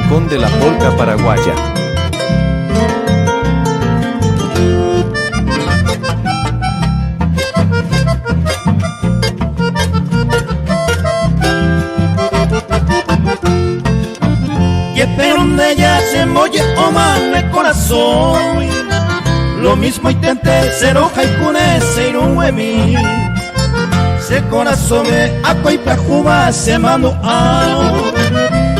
rincón de la polca paraguaya. Y espero donde ella se molle o mal el corazón. Lo mismo intenté ser hoja y cune ser un huemi. Se corazón me acoy pra juba se mando a.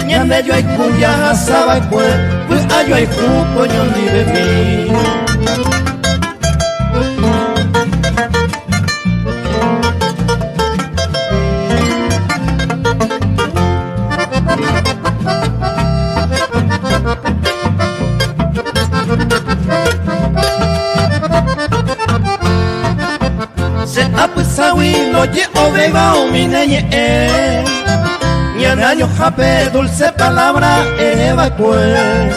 Ñande yo hay cuya asaba pues ayo hay jupo yo ni bebí. Se apusawi lo ye ovega o mi neñe Ñanaño jape dulce palabra eva pues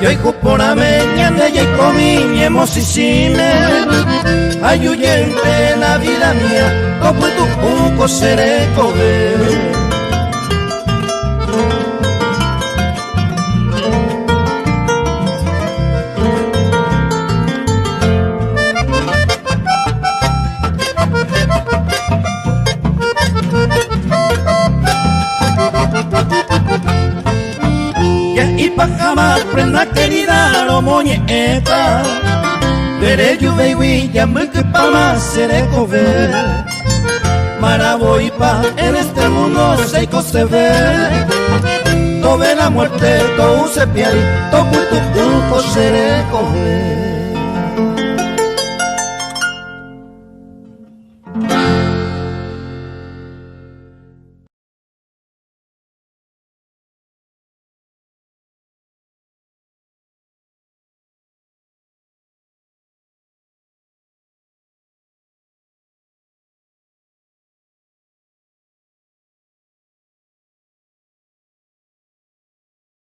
Yo hijo por ame ñande ye comi mi emosisime Ayuyente la vida mía como tu puco seré comer. Y pa' jamás prenda querida lo moñeta Veré yo baby ya me que pa' más seré cover Maraboipa en este mundo seiko se ve Todo ve la muerte, todo se piari, todo tu seré cover.